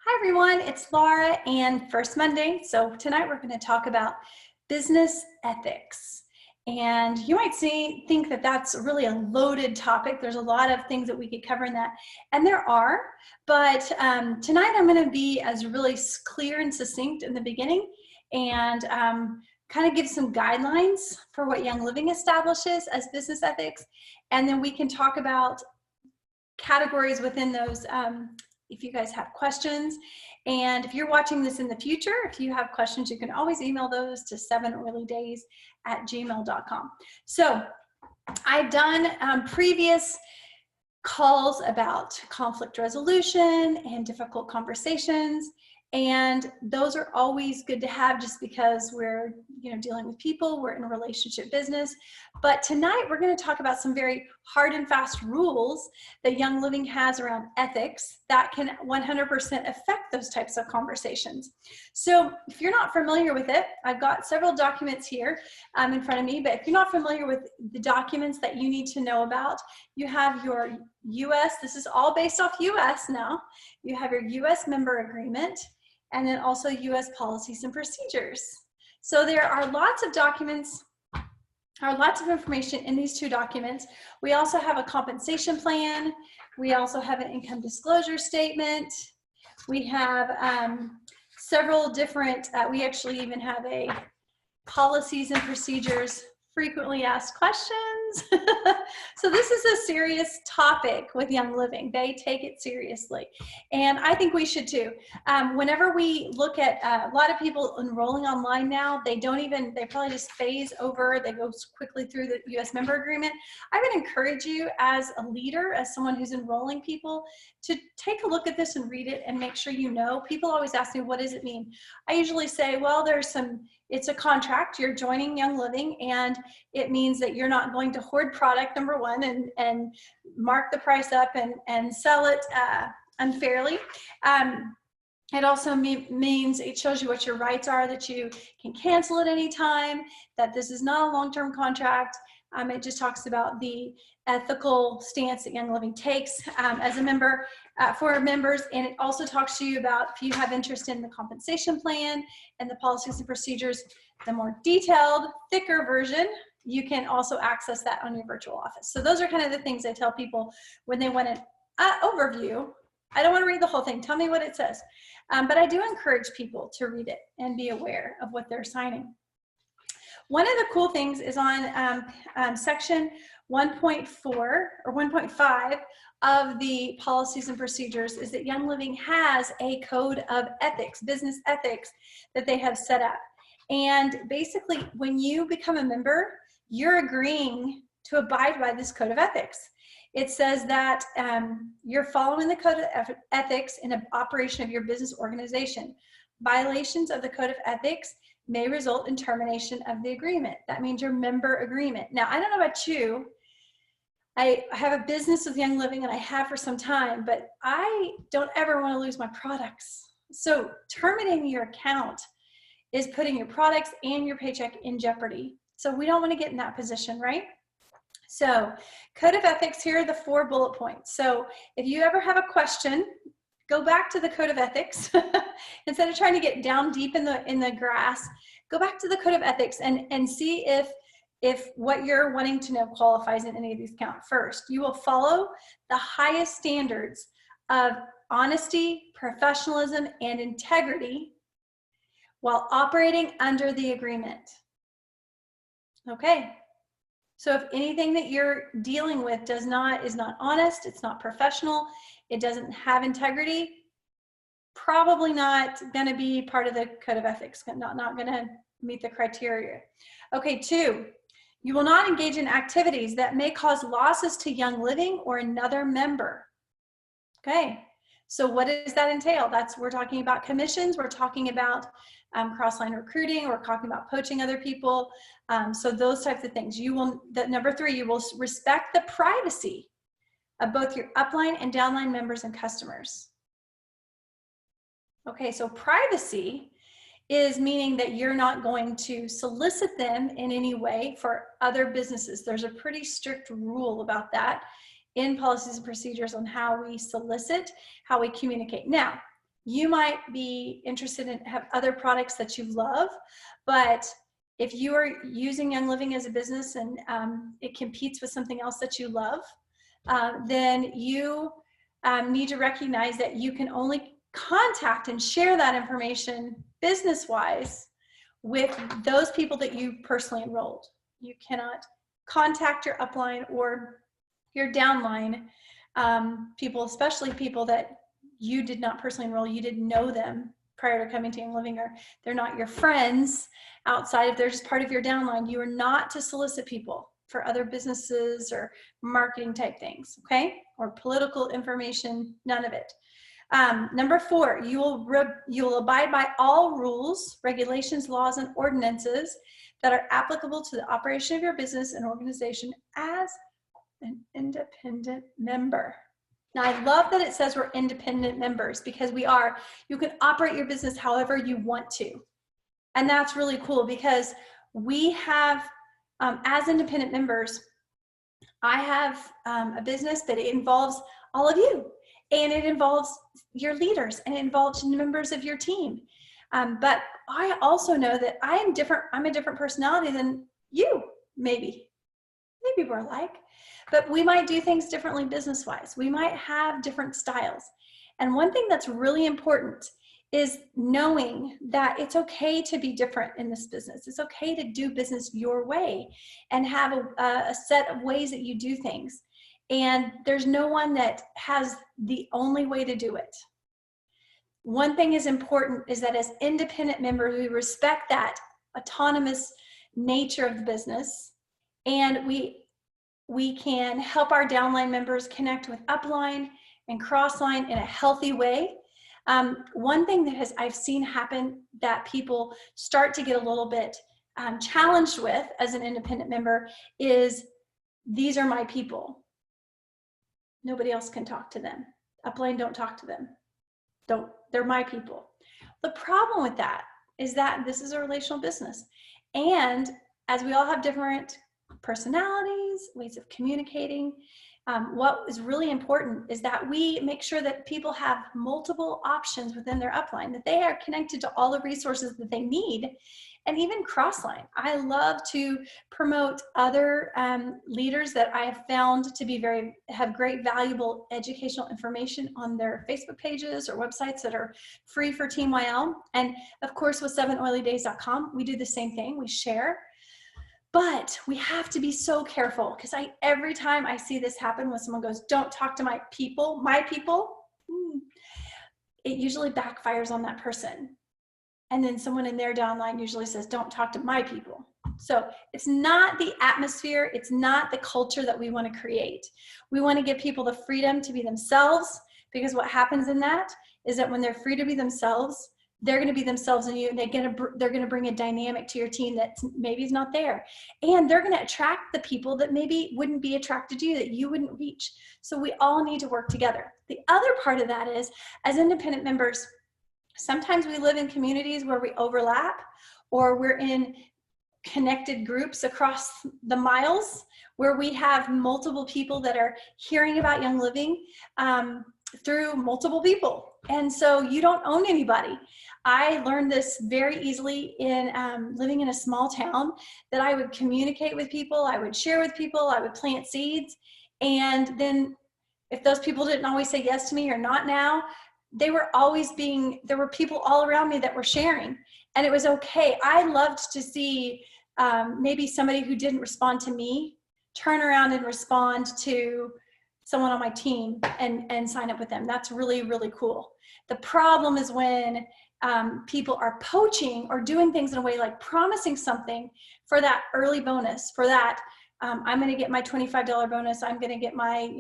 Hi everyone, it's Laura and First Monday. So tonight we're going to talk about business ethics. And you might think that that's really a loaded topic. There's a lot of things that we could cover in that, and there are, but tonight I'm going to be as really clear and succinct in the beginning and kind of give some guidelines for what Young Living establishes as business ethics, and then we can talk about categories within those if you guys have questions. And if you're watching this in the future, if you have questions, you can always email those to 7earlydays@gmail.com. So I've done previous calls about conflict resolution and difficult conversations, and those are always good to have just because we're dealing with people, we're in a relationship business. But tonight we're going to talk about some very hard and fast rules that Young Living has around ethics that can 100% affect those types of conversations. So if you're not familiar with it, I've got several documents here in front of me, but if you're not familiar with the documents that you need to know about, you have your US, this is all based off US now, you have your US member agreement, and then also US policies and procedures. So there are lots of documents, lots of information in these two documents. We also have a compensation plan. We also have an income disclosure statement. We have several different, we actually even have a policies and procedures, frequently asked questions. So this is a serious topic with Young Living. They take it seriously. And I think we should too. Whenever we look at a lot of people enrolling online now, they probably just phase over, they go quickly through the US member agreement. I would encourage you as a leader, as someone who's enrolling people, to take a look at this and read it and make sure you know. People always ask me, what does it mean? I usually say, well, it's a contract. You're joining Young Living, and it means that you're not going to hoard product, number one, and mark the price up and sell it unfairly. It also means it shows you what your rights are, that you can cancel at any time, that this is not a long-term contract. It just talks about the ethical stance that Young Living takes as a member for members, and it also talks to you about if you have interest in the compensation plan and the policies and procedures, the more detailed, thicker version, you can also access that on your virtual office. So those are kind of the things I tell people when they want an overview. I don't want to read the whole thing. Tell me what it says. But I do encourage people to read it and be aware of what they're signing. One of the cool things is on section 1.4 or 1.5 of the policies and procedures is that Young Living has a code of ethics, business ethics, that they have set up. And basically, when you become a member, you're agreeing to abide by this code of ethics. It says that you're following the code of ethics in an operation of your business organization. Violations of the code of ethics may result in termination of the agreement. That means your member agreement. Now, I don't know about you. I have a business with Young Living, and I have for some time, but I don't ever want to lose my products. So terminating your account is putting your products and your paycheck in jeopardy. So we don't want to get in that position, right? So code of ethics, here are the 4 bullet points. So if you ever have a question, go back to the code of ethics. Instead of trying to get down deep in the grass, go back to the code of ethics and see if what you're wanting to know qualifies in any of these count. First, you will follow the highest standards of honesty, professionalism, and integrity while operating under the agreement. Okay. So if anything that you're dealing with is not honest, it's not professional, it doesn't have integrity, probably not going to be part of the code of ethics, not going to meet the criteria. Okay, 2, you will not engage in activities that may cause losses to Young Living or another member. Okay, so what does that entail? We're talking about commissions, we're talking about cross-line recruiting, we're talking about poaching other people. So those types of things. Number 3, you will respect the privacy of both your upline and downline members and customers. Okay, so privacy is meaning that you're not going to solicit them in any way for other businesses. There's a pretty strict rule about that in policies and procedures on how we solicit, how we communicate. Now, You might be interested in have other products that you love, but if you are using Young Living as a business and it competes with something else that you love, then you need to recognize that you can only contact and share that information business-wise with those people that you personally enrolled. You cannot contact your upline or your downline people, especially people that you did not personally enroll. You didn't know them prior to coming to Young Living, or they're not your friends outside, if they're just part of your downline. You are not to solicit people for other businesses or marketing type things, okay? Or political information, none of it. Number 4, you will abide by all rules, regulations, laws, and ordinances that are applicable to the operation of your business and organization as an independent member. Now, I love that it says we're independent members, because we are. You can operate your business however you want to. And that's really cool, because we have, as independent members, I have a business that involves all of you, and it involves your leaders, and it involves members of your team. But I also know that I'm a different personality than you, maybe. Maybe we're alike, but we might do things differently business-wise. We might have different styles. And one thing that's really important is knowing that it's okay to be different in this business. It's okay to do business your way and have a set of ways that you do things. And there's no one that has the only way to do it. One thing is important is that as independent members, we respect that autonomous nature of the business, and we can help our downline members connect with upline and crossline in a healthy way. One thing that I've seen happen that people start to get a little bit challenged with as an independent member is, these are my people. Nobody else can talk to them. Upline don't talk to them. They're my people. The problem with that is that this is a relational business. And as we all have different personalities, ways of communicating, what is really important is that we make sure that people have multiple options within their upline, that they are connected to all the resources that they need, and even crossline. I love to promote other leaders that I have found to have great valuable educational information on their Facebook pages or websites that are free for Team YL. And of course with 7oilydays.com, we do the same thing, we share. But we have to be so careful, because every time I see this happen when someone goes, don't talk to my people, it usually backfires on that person. And then someone in their downline usually says, don't talk to my people. So it's not the atmosphere, it's not the culture that we want to create. We want to give people the freedom to be themselves, because what happens in that is that when they're free to be themselves, they're going to be themselves in you, and they're going to bring a dynamic to your team that maybe is not there. And they're going to attract the people that maybe wouldn't be attracted to you, that you wouldn't reach. So we all need to work together. The other part of that is, as independent members, sometimes we live in communities where we overlap, or we're in connected groups across the miles where we have multiple people that are hearing about Young Living through multiple people. And so you don't own anybody. I learned this very easily in living in a small town, that I would communicate with people, I would share with people, I would plant seeds. And then if those people didn't always say yes to me, or not now, there were people all around me that were sharing, and it was okay. I loved to see maybe somebody who didn't respond to me turn around and respond to someone on my team and sign up with them. That's really, really cool. The problem is when people are poaching or doing things in a way like promising something for that early bonus, for that I'm going to get my $25 bonus, I'm going to get my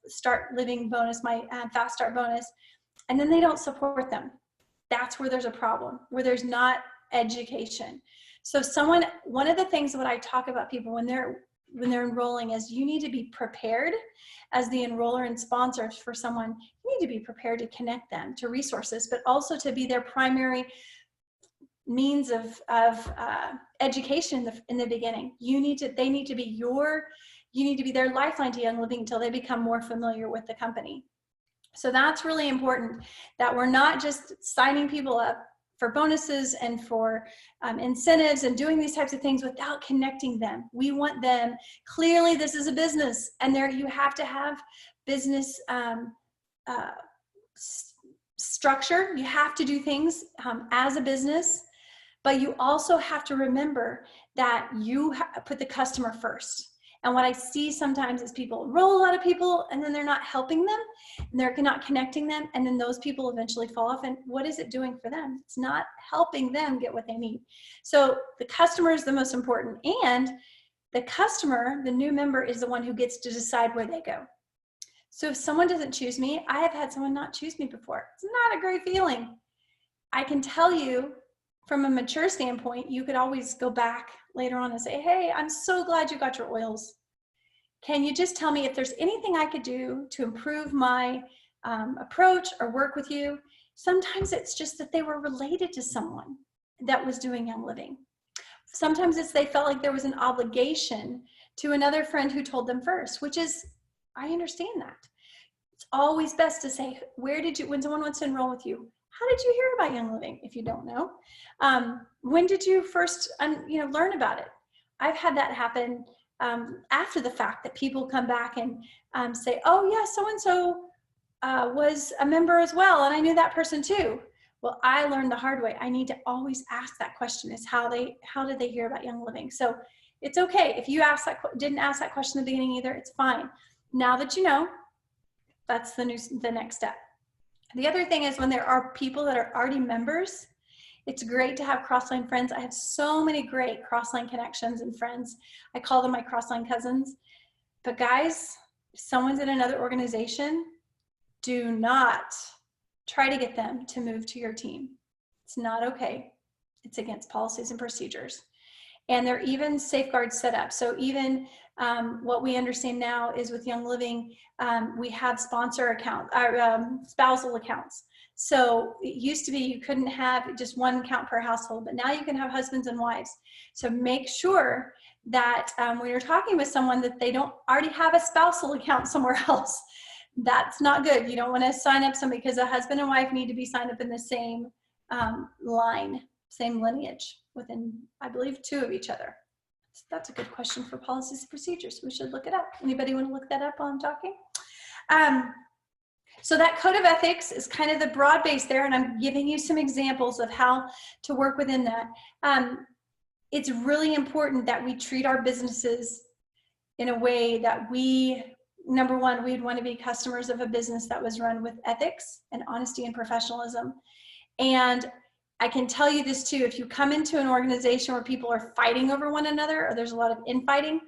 Start Living bonus, my Fast Start bonus, and then they don't support them. That's where there's a problem, where there's not education. So one of the things what I talk about people when they're enrolling is, you need to be prepared as the enroller and sponsor for someone. You need to be prepared to connect them to resources, but also to be their primary means of education in the beginning. You need to be their lifeline to Young Living until they become more familiar with the company. So that's really important, that we're not just signing people up for bonuses and for incentives and doing these types of things without connecting them. We want them, clearly this is a business, and there you have to have business structure. You have to do things as a business, but you also have to remember that you put the customer first. And what I see sometimes is people enroll a lot of people and then they're not helping them and they're not connecting them. And then those people eventually fall off. And what is it doing for them? It's not helping them get what they need. So the customer is the most important. And the customer, the new member, is the one who gets to decide where they go. So if someone doesn't choose me, I have had someone not choose me before. It's not a great feeling. I can tell you from a mature standpoint, you could always go back later on and say, hey, I'm so glad you got your oils. Can you just tell me if there's anything I could do to improve my approach or work with you? Sometimes it's just that they were related to someone that was doing Young Living. Sometimes it's they felt like there was an obligation to another friend who told them first, which is, I understand that. It's always best to say, where did you, when someone wants to enroll with you, how did you hear about Young Living? If you don't know, when did you first, learn about it? I've had that happen after the fact, that people come back and say, oh yeah, so-and-so was a member as well, and I knew that person too. Well, I learned the hard way. I need to always ask that question: is how did they hear about Young Living? So it's okay if you didn't ask that question in the beginning either. It's fine. Now that you know, that's the next step. The other thing is, when there are people that are already members, it's great to have Crossline friends. I have so many great Crossline connections and friends. I call them my Crossline cousins. But guys, if someone's in another organization, do not try to get them to move to your team. It's not okay. It's against policies and procedures. And there are even safeguards set up. So even what we understand now is with Young Living, we have sponsor accounts, spousal accounts. So it used to be you couldn't have just one account per household, but now you can have husbands and wives. So make sure that when you're talking with someone, that they don't already have a spousal account somewhere else. That's not good. You don't want to sign up somebody, because a husband and wife need to be signed up in the same line, same lineage, within, I believe, 2 of each other. So that's a good question for policies and procedures. We should look it up. Anybody want to look that up while I'm talking? So that code of ethics is kind of the broad base there, and I'm giving you some examples of how to work within that. It's really important that we treat our businesses in a way that number one, we'd want to be customers of a business that was run with ethics and honesty and professionalism. And I can tell you this too, if you come into an organization where people are fighting over one another, or there's a lot of infighting,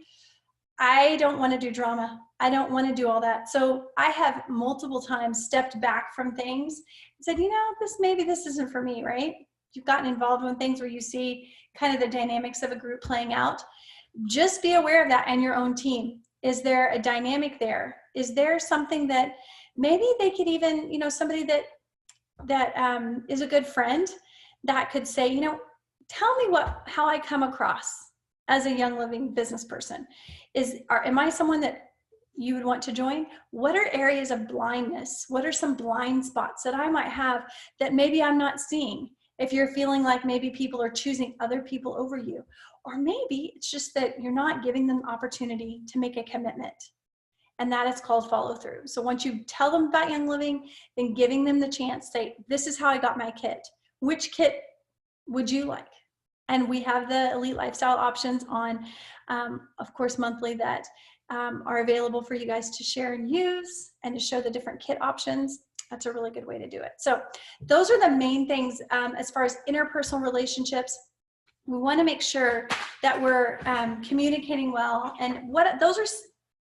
I don't want to do drama. I don't want to do all that. So I have multiple times stepped back from things and said, maybe this isn't for me, right? You've gotten involved in things where you see kind of the dynamics of a group playing out. Just be aware of that and your own team. Is there a dynamic there? Is there something that maybe they could even, somebody that is a good friend that could say, tell me how I come across as a Young Living business person. Am I someone that you would want to join? What are areas of blindness? What are some blind spots that I might have that maybe I'm not seeing? If you're feeling like maybe people are choosing other people over you, or maybe it's just that you're not giving them opportunity to make a commitment. And that is called follow through. So once you tell them about Young Living, then giving them the chance, say, this is how I got my kit. Which kit would you like? And we have the Elite Lifestyle options on, of course, monthly, that are available for you guys to share and use, and to show the different kit options. That's a really good way to do it. So those are the main things as far as interpersonal relationships. We want to make sure that we're communicating well. And those are,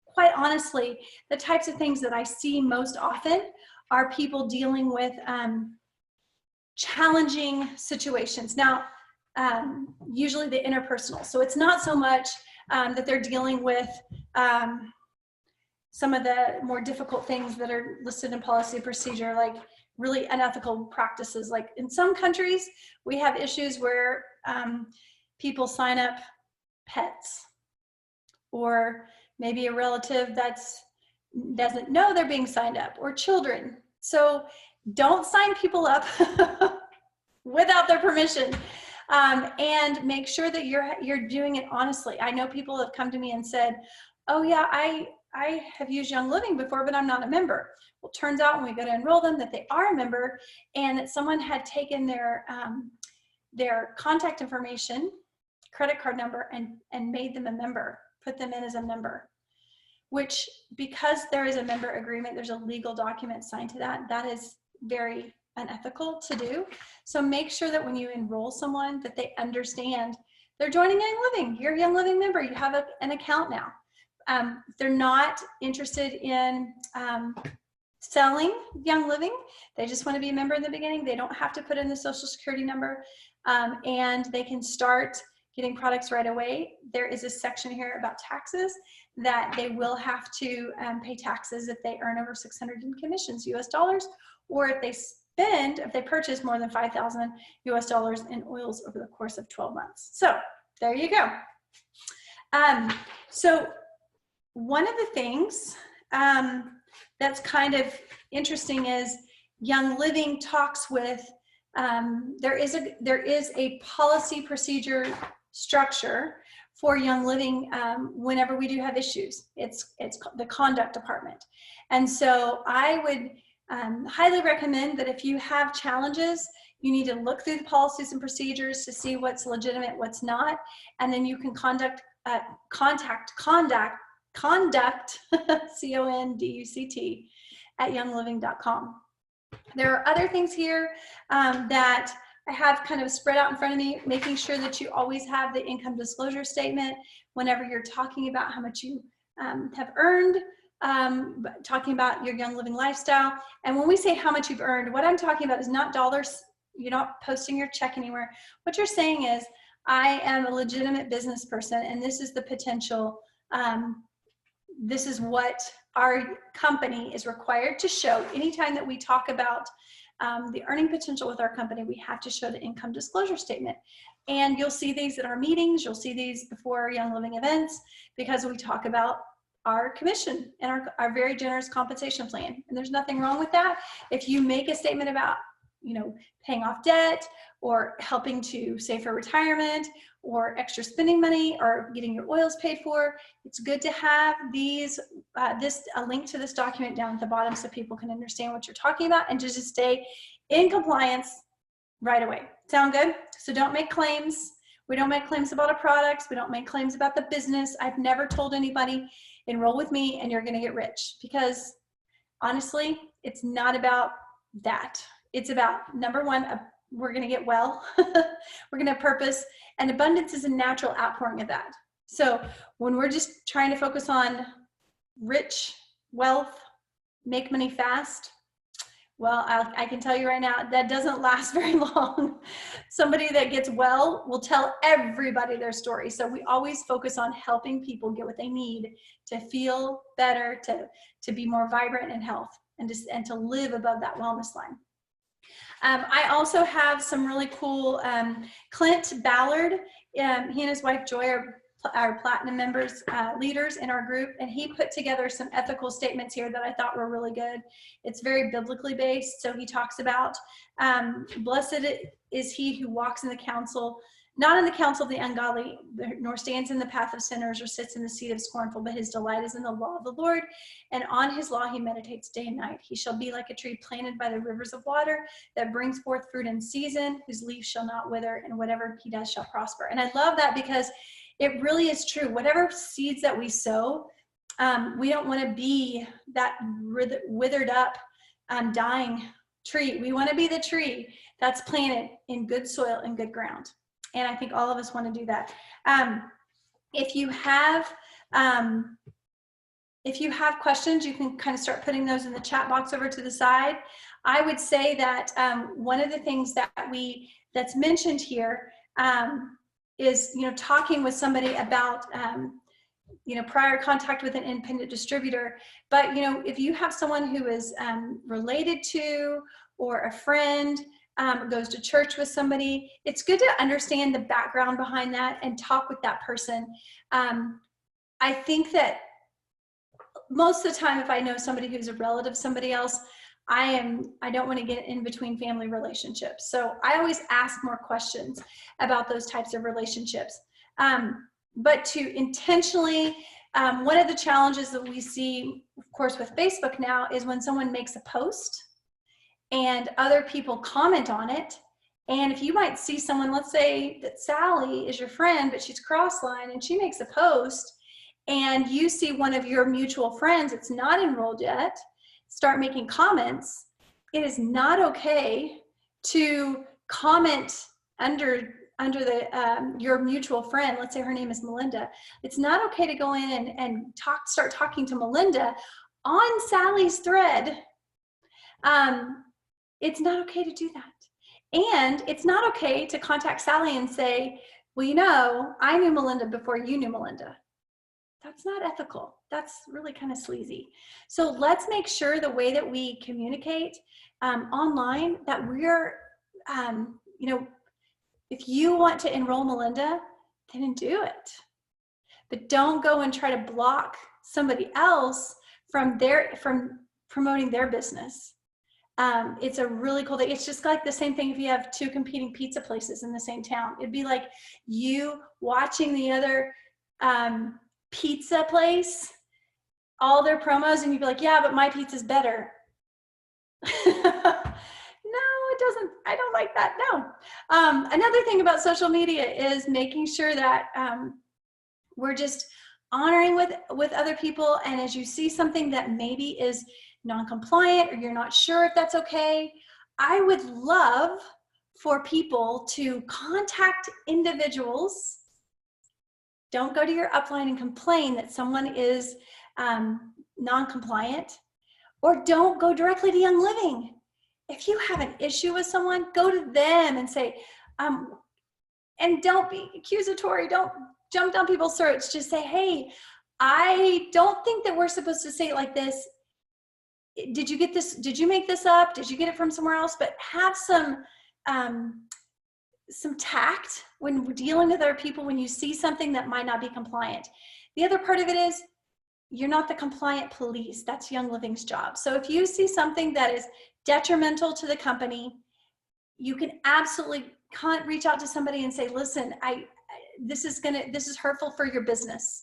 quite honestly, the types of things that I see most often are people dealing with challenging situations. Now, usually the interpersonal. So it's not so much that they're dealing with some of the more difficult things that are listed in policy and procedure, like really unethical practices. Like in some countries, we have issues where people sign up pets, or maybe a relative that's doesn't know they're being signed up, or children. So don't sign people up without their permission. And make sure that you're doing it honestly. I know people have come to me and said, oh yeah, I have used Young Living before, but I'm not a member. Well, it turns out when we go to enroll them that they are a member, and that someone had taken their contact information, credit card number, and made them a member, put them in as a member, which, because there is a member agreement, there's a legal document signed to that. That is very unethical to do. So make sure that when you enroll someone that they understand they're joining Young Living. You're a Young Living member. You have an account now. If they're not interested in selling Young Living, they just want to be a member in the beginning, they don't have to put in the Social Security number, and they can start getting products right away. There is a section here about taxes that they will have to pay taxes if they earn over 600 in commissions, US dollars, or if they purchase more than 5,000 US dollars in oils over the course of 12 months. So there you go. So one of the things that's kind of interesting is Young Living talks with, there is a policy procedure structure for Young Living whenever we do have issues. It's the conduct department. And so I would highly recommend that if you have challenges, you need to look through the policies and procedures to see what's legitimate, what's not, and then you can conduct, CONDUCT, at youngliving.com. There are other things here that I have kind of spread out in front of me, making sure that you always have the income disclosure statement whenever you're talking about how much you have earned, talking about your Young Living lifestyle. And when we say how much you've earned, what I'm talking about is not dollars. You're not posting your check anywhere. What you're saying is, I am a legitimate business person, and this is the potential, this is what our company is required to show. Anytime that we talk about the earning potential with our company, we have to show the income disclosure statement. And you'll see these at our meetings, you'll see these before our Young Living events, because we talk about our commission and our very generous compensation plan. And there's nothing wrong with that. If you make a statement about, paying off debt, or helping to save for retirement, or extra spending money, or getting your oils paid for, it's good to have these, a link to this document down at the bottom so people can understand what you're talking about and just stay in compliance right away. Sound good? So don't make claims. We don't make claims about a product. We don't make claims about the business. I've never told anybody, enroll with me and you're going to get rich, because honestly, it's not about that. It's about, number one, we're going to get well. We're going to have purpose, and abundance is a natural outpouring of that. So when we're just trying to focus on rich, wealth, make money fast, well, I can tell you right now, that doesn't last very long. Somebody that gets well will tell everybody their story. So we always focus on helping people get what they need to feel better, to be more vibrant in health, and to live above that wellness line. I also have some really cool, Clint Ballard, he and his wife Joy are platinum members, leaders in our group, and he put together some ethical statements here that I thought were really good. It's very biblically based. So he talks about, blessed is he who walks in the counsel, not in the counsel of the ungodly, nor stands in the path of sinners, or sits in the seat of scornful, but his delight is in the law of the Lord, and on his law he meditates day and night. He shall be like a tree planted by the rivers of water, that brings forth fruit in season, whose leaf shall not wither, and whatever he does shall prosper. And I love that, because it really is true. Whatever seeds that we sow, we don't want to be that withered up, dying tree. We want to be the tree that's planted in good soil and good ground. And I think all of us want to do that. If you have questions, you can kind of start putting those in the chat box over to the side. I would say that one of the things that's mentioned here is, talking with somebody about, prior contact with an independent distributor. But, if you have someone who is related to, or a friend, goes to church with somebody, it's good to understand the background behind that and talk with that person. I think that most of the time, if I know somebody who's a relative of somebody else, I don't want to get in between family relationships. So I always ask more questions about those types of relationships. But to intentionally, one of the challenges that we see, of course, with Facebook now is when someone makes a post and other people comment on it. And if you might see someone, let's say that Sally is your friend, but she's cross-line and she makes a post, and you see one of your mutual friends that's not enrolled yet start making comments, it is not okay to comment under the your mutual friend. Let's say her name is Melinda. It's not okay to go in and start talking to Melinda on Sally's thread. It's not okay to do that. And it's not okay to contact Sally and say, well, you know, I knew Melinda before you knew Melinda. That's not ethical. That's really kind of sleazy. So let's make sure the way that we communicate online, that we're, you know, if you want to enroll Melinda, then do it. But don't go and try to block somebody else from promoting their business. It's a really cool thing. It's just like the same thing if you have two competing pizza places in the same town. It'd be like you watching the other pizza place, all their promos, and you'd be like, yeah, but my pizza's better. No, it doesn't. I don't like that. No. Another thing about social media is making sure that we're just honoring with other people. And as you see something that maybe is non-compliant or you're not sure if that's okay, I would love for people to contact individuals. Don't go to your upline and complain that someone is non-compliant, or don't go directly to Young Living. If you have an issue with someone, go to them and say, and don't be accusatory. Don't jump down people's throats. Just say, hey, I don't think that we're supposed to say it like this. Did you get this? Did you make this up? Did you get it from somewhere else? But have some tact when dealing with other people when you see something that might not be compliant. The other part of it is you're not the compliant police. That's Young Living's job. So if you see something that is detrimental to the company, you can absolutely reach out to somebody and say, listen, this is hurtful for your business.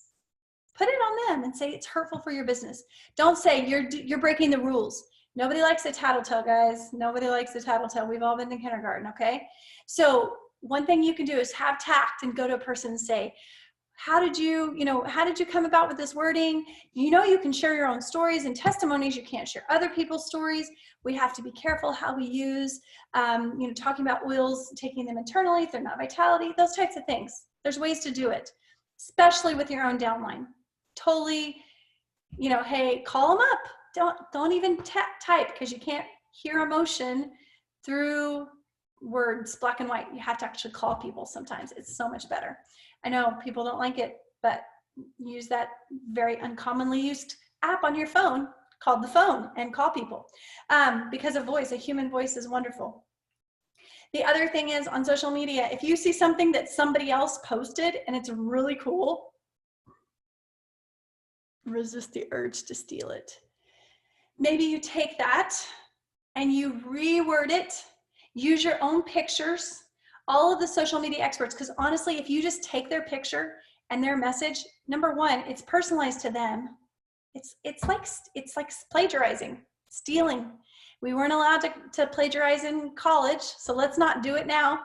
Put it on them and say it's hurtful for your business. Don't say you're breaking the rules. Nobody likes a tattletale, guys. Nobody likes a tattletale. We've all been in kindergarten, okay? So one thing you can do is have tact and go to a person and say, how did you come about with this wording? You know, you can share your own stories and testimonies. You can't share other people's stories. We have to be careful how we use, talking about oils, taking them internally if they're not Vitality, those types of things. There's ways to do it, especially with your own downline. Totally, hey, call them up. Don't even type, because you can't hear emotion through words, black and white. You have to actually call people sometimes. It's so much better. I know people don't like it, but use that very uncommonly used app on your phone called the phone and call people, because a human voice is wonderful. The other thing is on social media, if you see something that somebody else posted and it's really cool, resist the urge to steal it. Maybe you take that and you reword it, use your own pictures, all of the social media experts, because honestly, if you just take their picture and their message, number one, it's personalized to them. It's like plagiarizing, stealing. We weren't allowed to plagiarize in college, so let's not do it now.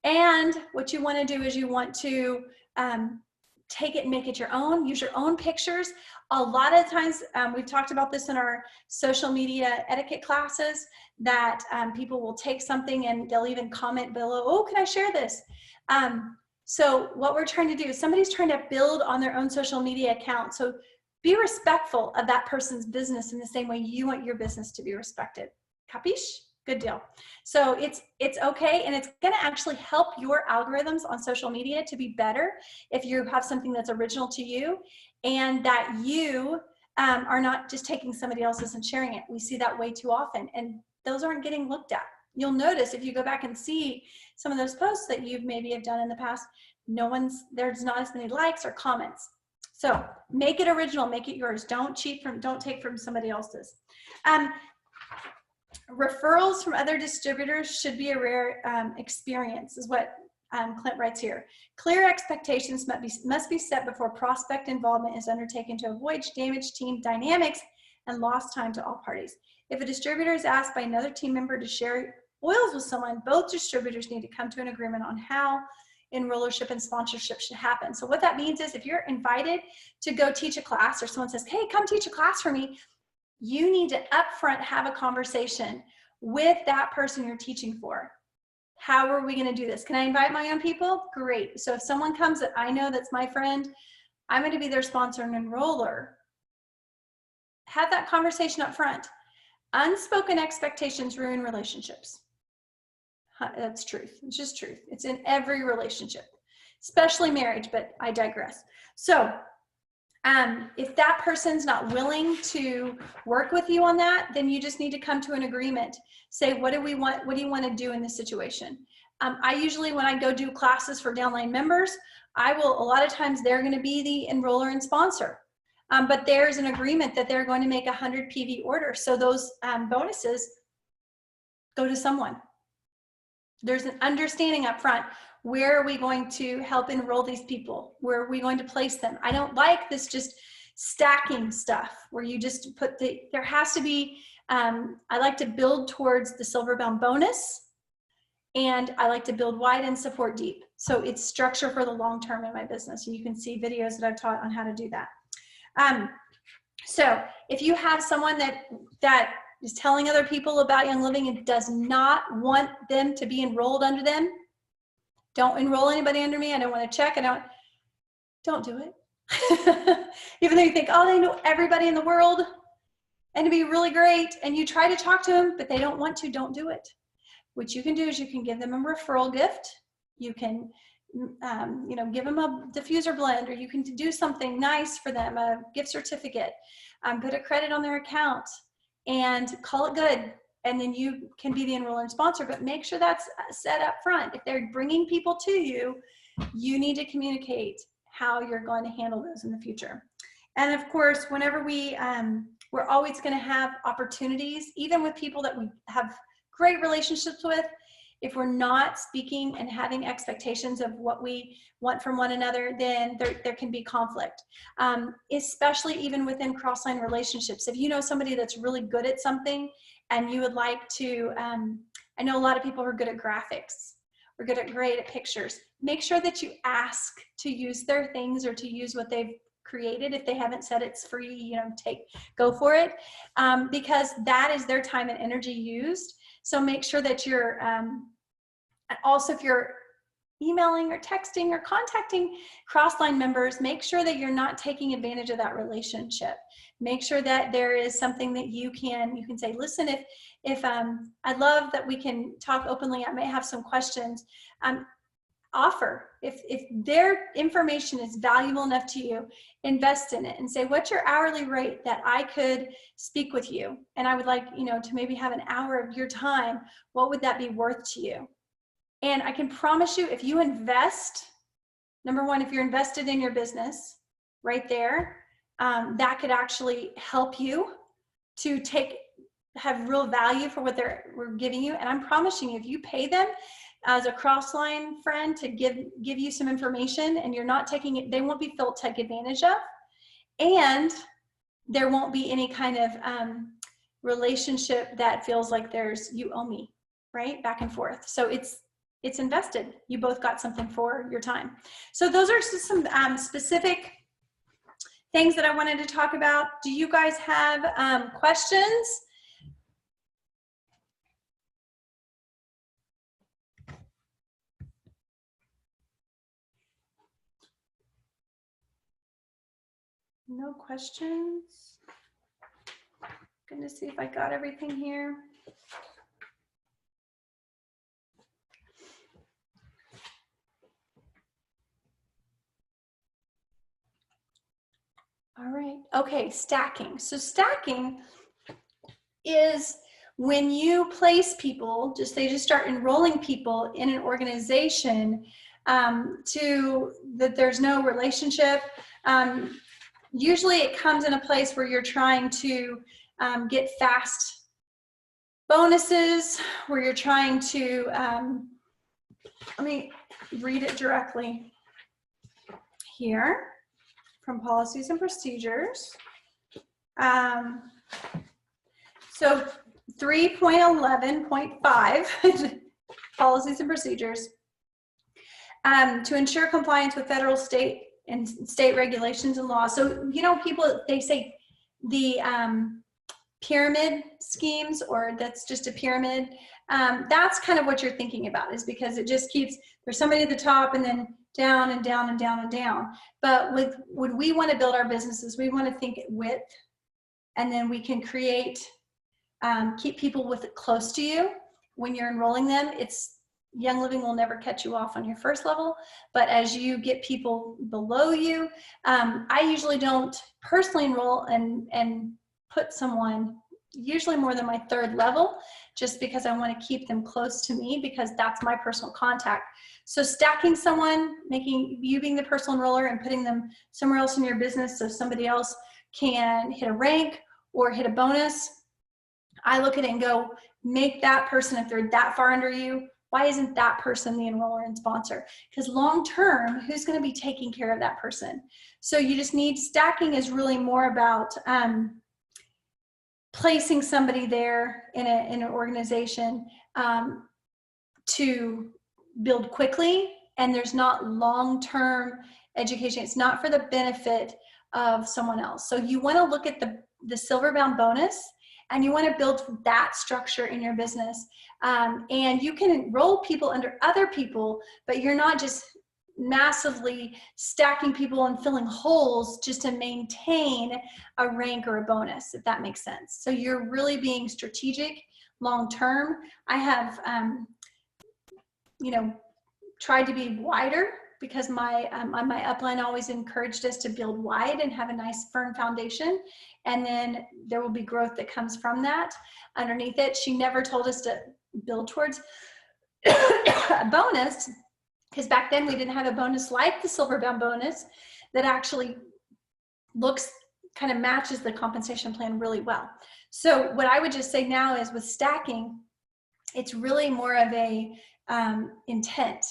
And what you want to do is you want to take it and make it your own, use your own pictures. A lot of times, we've talked about this in our social media etiquette classes, that people will take something and they'll even comment below, oh, can I share this? So what we're trying to do is somebody's trying to build on their own social media account. So be respectful of that person's business in the same way you want your business to be respected. Capiche? Good deal. So it's okay, and it's going to actually help your algorithms on social media to be better if you have something that's original to you, and that you are not just taking somebody else's and sharing it. We see that way too often, and those aren't getting looked at. You'll notice if you go back and see some of those posts that you've maybe have done in the past, there's not as many likes or comments. So make it original, make it yours. Don't take from somebody else's. Referrals from other distributors should be a rare experience, is what Clint writes here. Clear expectations must be set before prospect involvement is undertaken to avoid damaged team dynamics and lost time to all parties. If a distributor is asked by another team member to share oils with someone, both distributors need to come to an agreement on how enrollership and sponsorship should happen. So what that means is if you're invited to go teach a class, or someone says, hey, come teach a class for me, you need to upfront have a conversation with that person you're teaching for. How are we going to do this? Can I invite my own people? Great. So if someone comes that I know that's my friend, I'm going to be their sponsor and enroller. Have that conversation up front. Unspoken expectations ruin relationships. That's truth. It's just truth. It's in every relationship, especially marriage, but I digress. So if that person's not willing to work with you on that, then you just need to come to an agreement. Say, what do we want? What do you want to do in this situation? I usually, when I go do classes for downline members, a lot of times they're going to be the enroller and sponsor. But there's an agreement that they're going to make 100 PV orders. So those bonuses go to someone. There's an understanding up front. Where are we going to help enroll these people? Where are we going to place them? I don't like this just stacking stuff where you just put there has to be, I like to build towards the silver bound bonus, and I like to build wide and support deep. So it's structure for the long term in my business. You can see videos that I've taught on how to do that. So if you have someone that is telling other people about Young Living and does not want them to be enrolled under them, don't enroll anybody under me. I don't want to check. Don't do it. Even though you think, oh, they know everybody in the world and it'd be really great. And you try to talk to them, but they don't want to, don't do it. What you can do is you can give them a referral gift. You can, give them a diffuser blend, or you can do something nice for them, a gift certificate, put a credit on their account and call it good. And then you can be the enroller and sponsor, but make sure that's set up front. If they're bringing people to you, you need to communicate how you're going to handle those in the future. And of course, whenever we're always going to have opportunities, even with people that we have great relationships with. If we're not speaking and having expectations of what we want from one another, then there can be conflict, especially even within cross-line relationships. If you know somebody that's really good at something and you would like to, I know a lot of people are good at graphics or great at pictures. Make sure that you ask to use their things or to use what they've created. If they haven't said it's free, go for it, because that is their time and energy used. So make sure that you're, also if you're emailing or texting or contacting cross-line members, make sure that you're not taking advantage of that relationship. Make sure that there is something that you can say, listen, if I love that we can talk openly, I may have some questions. Offer, if their information is valuable enough to you, invest in it and say, what's your hourly rate that I could speak with you? And I would like, to maybe have an hour of your time. What would that be worth to you? And I can promise you, if you invest, number one, if you're invested in your business right there, that could actually help you to have real value for what we're giving you. And I'm promising you, if you pay them as a cross-line friend to give you some information and you're not taking it, they won't be felt take advantage of, and there won't be any kind of relationship that feels like you owe me, right? Back and forth. So it's invested. You both got something for your time. So those are just some specific things that I wanted to talk about. Do you guys have questions? No questions? Gonna see if I got everything here. All right, okay, stacking. So stacking is when you place people, they just start enrolling people in an organization that there's no relationship, Usually it comes in a place where you're trying to get fast bonuses, where you're trying to, let me read it directly here from policies and procedures. So 3.11.5 policies and procedures, to ensure compliance with federal, state, and state regulations and laws. So, you know, people, they say the pyramid schemes, or that's just a pyramid. That's kind of what you're thinking about, is because it just keeps, there's somebody at the top and then down and down and down and down. But when we want to build our businesses, we want to think it width, and then we can create, keep people with it close to you when you're enrolling them. Young Living will never catch you off on your first level, but as you get people below you, I usually don't personally enroll and put someone usually more than my third level, just because I want to keep them close to me, because that's my personal contact. So stacking someone, making you being the personal enroller and putting them somewhere else in your business so somebody else can hit a rank or hit a bonus, I look at it and go, make that person, if they're that far under you, why isn't that person the enroller and sponsor? Because long term, who's going to be taking care of that person? So you just need, stacking is really more about placing somebody there in an organization to build quickly, and there's not long-term education. It's not for the benefit of someone else. So you want to look at the Silverbound bonus, and you want to build that structure in your business. And you can enroll people under other people, but you're not just massively stacking people and filling holes just to maintain a rank or a bonus, if that makes sense. So you're really being strategic long-term. I have, you know, tried to be wider, because my upline always encouraged us to build wide and have a nice firm foundation, and then there will be growth that comes from that underneath it. She never told us to build towards a bonus, because back then we didn't have a bonus like the Silverbound bonus that actually looks, kind of matches the compensation plan really well. So what I would just say now is, with stacking, it's really more of a intent.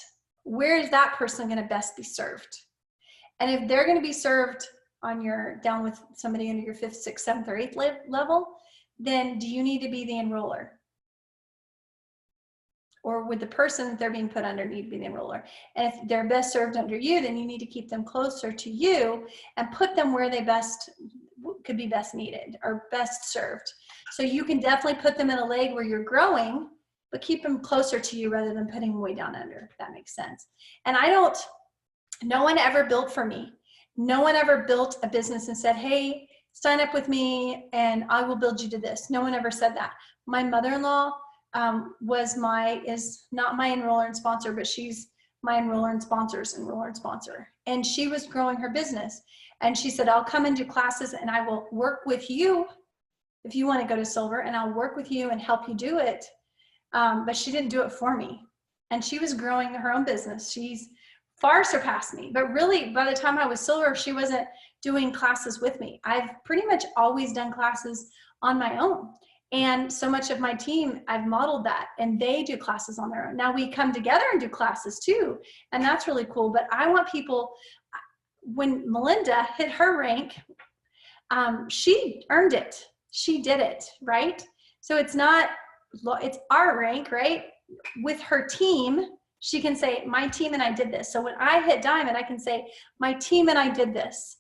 Where is that person going to best be served? And if they're going to be served on your, down with somebody under your 5th, 6th, 7th, or 8th level, then do you need to be the enroller? Or would the person that they're being put under need to be the enroller? And if they're best served under you, then you need to keep them closer to you and put them where they could be best needed or best served. So you can definitely put them in a leg where you're growing, but keep them closer to you rather than putting them way down under, if that makes sense. And no one ever built for me. No one ever built a business and said, hey, sign up with me and I will build you to this. No one ever said that. My mother-in-law is not my enroller and sponsor, but she's my enroller and sponsor's enroller and sponsor. And she was growing her business. And she said, I'll come and do classes and I will work with you if you want to go to Silver, and I'll work with you and help you do it. But she didn't do it for me. And she was growing her own business. She's far surpassed me. But really, by the time I was Silver, she wasn't doing classes with me. I've pretty much always done classes on my own. And so much of my team, I've modeled that, and they do classes on their own. Now we come together and do classes too, and that's really cool. But I want people, when Melinda hit her rank, she earned it. She did it, right? So it's our rank, right? With her team, she can say, my team and I did this. So when I hit Diamond, I can say, my team and I did this.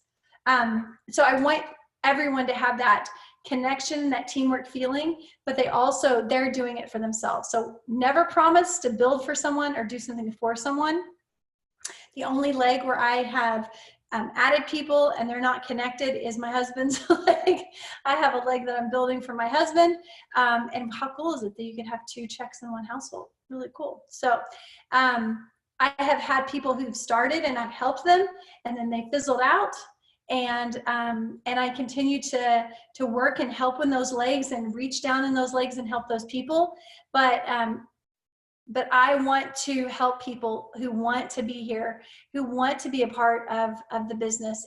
So I want everyone to have that connection, that teamwork feeling, but they're doing it for themselves. So never promise to build for someone or do something for someone. The only leg where I have added people and they're not connected is my husband's leg. I have a leg that I'm building for my husband. And how cool is it that you can have 2 checks in one household? Really cool. So I have had people who've started and I've helped them, and then they fizzled out. And I continue to work and help in those legs and reach down in those legs and help those people. But but I want to help people who want to be here, who want to be a part of the business.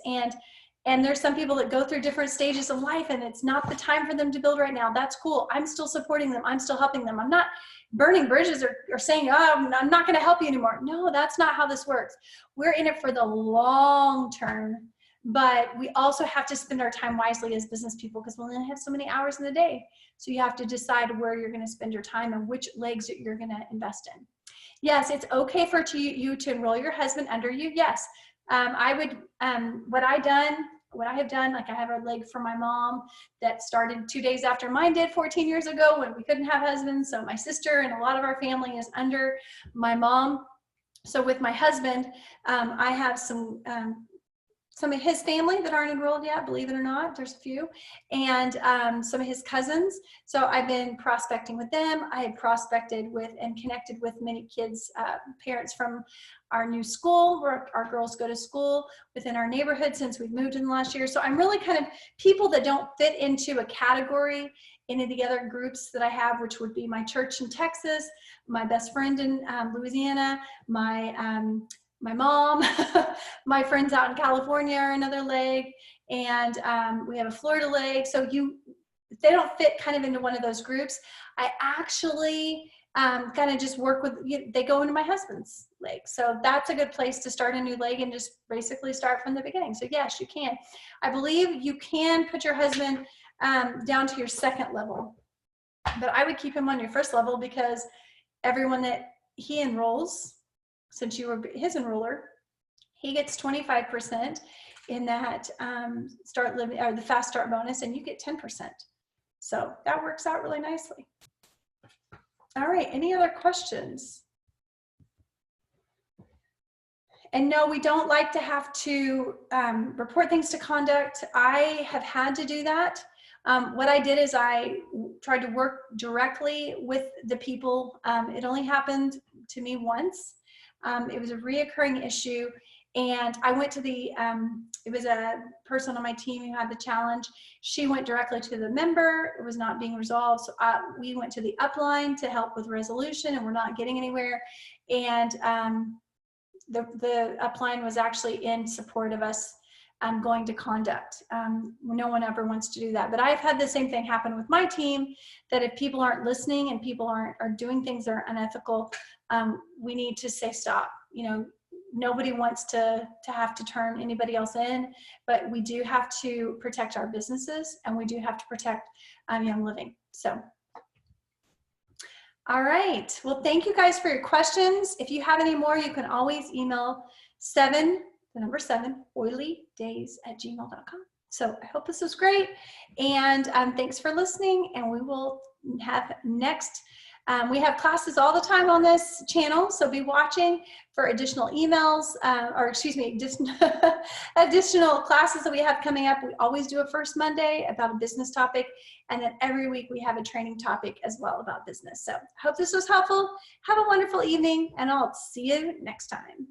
And there's some people that go through different stages of life and it's not the time for them to build right now. That's cool. I'm still supporting them. I'm still helping them. I'm not burning bridges or saying, oh, I'm not going to help you anymore. No, that's not how this works. We're in it for the long term, but we also have to spend our time wisely as business people because we only have so many hours in the day. So you have to decide where you're going to spend your time and which legs that you're going to invest in. Yes, it's okay for you to enroll your husband under you. Yes. I would, what I have done, like I have a leg for my mom that started 2 days after mine did 14 years ago when we couldn't have husbands. So my sister and a lot of our family is under my mom. So with my husband, I have some of his family that aren't enrolled yet, believe it or not, there's a few, and some of his cousins. So I've been prospecting with them. I had prospected with and connected with many kids, parents from our new school where our girls go to school within our neighborhood since we've moved in the last year. So I'm really kind of people that don't fit into a category, any of the other groups that I have, which would be my church in Texas, my best friend in Louisiana, my mom, my friends out in California are another leg, and we have a Florida leg. So if they don't fit kind of into one of those groups, I actually kind of just work with, they go into my husband's leg. So that's a good place to start a new leg and just basically start from the beginning. So yes, you can. I believe you can put your husband down to your second level, but I would keep him on your first level because everyone that he enrolls, since you were his enroller, he gets 25% in that start living or the fast start bonus, and you get 10%. So that works out really nicely. All right, any other questions? And no, we don't like to have to report things to conduct. I have had to do that. What I did is I tried to work directly with the people. It only happened to me once. It was a reoccurring issue, and I went to it was a person on my team who had the challenge. She went directly to the member. It was not being resolved, so we went to the upline to help with resolution, and we're not getting anywhere. And the upline was actually in support of us going to conduct. No one ever wants to do that, but I've had the same thing happen with my team, that if people aren't listening and people are doing things that are unethical, we need to say stop. Nobody wants to have to turn anybody else in, but we do have to protect our businesses, and we do have to protect Young Living. So, all right. Well, thank you guys for your questions. If you have any more, you can always email 7 oilydays@gmail.com. So I hope this was great, and thanks for listening, and we will have next. We have classes all the time on this channel, so be watching for additional emails, additional classes that we have coming up. We always do a first Monday about a business topic, and then every week we have a training topic as well about business. So I hope this was helpful. Have a wonderful evening, and I'll see you next time.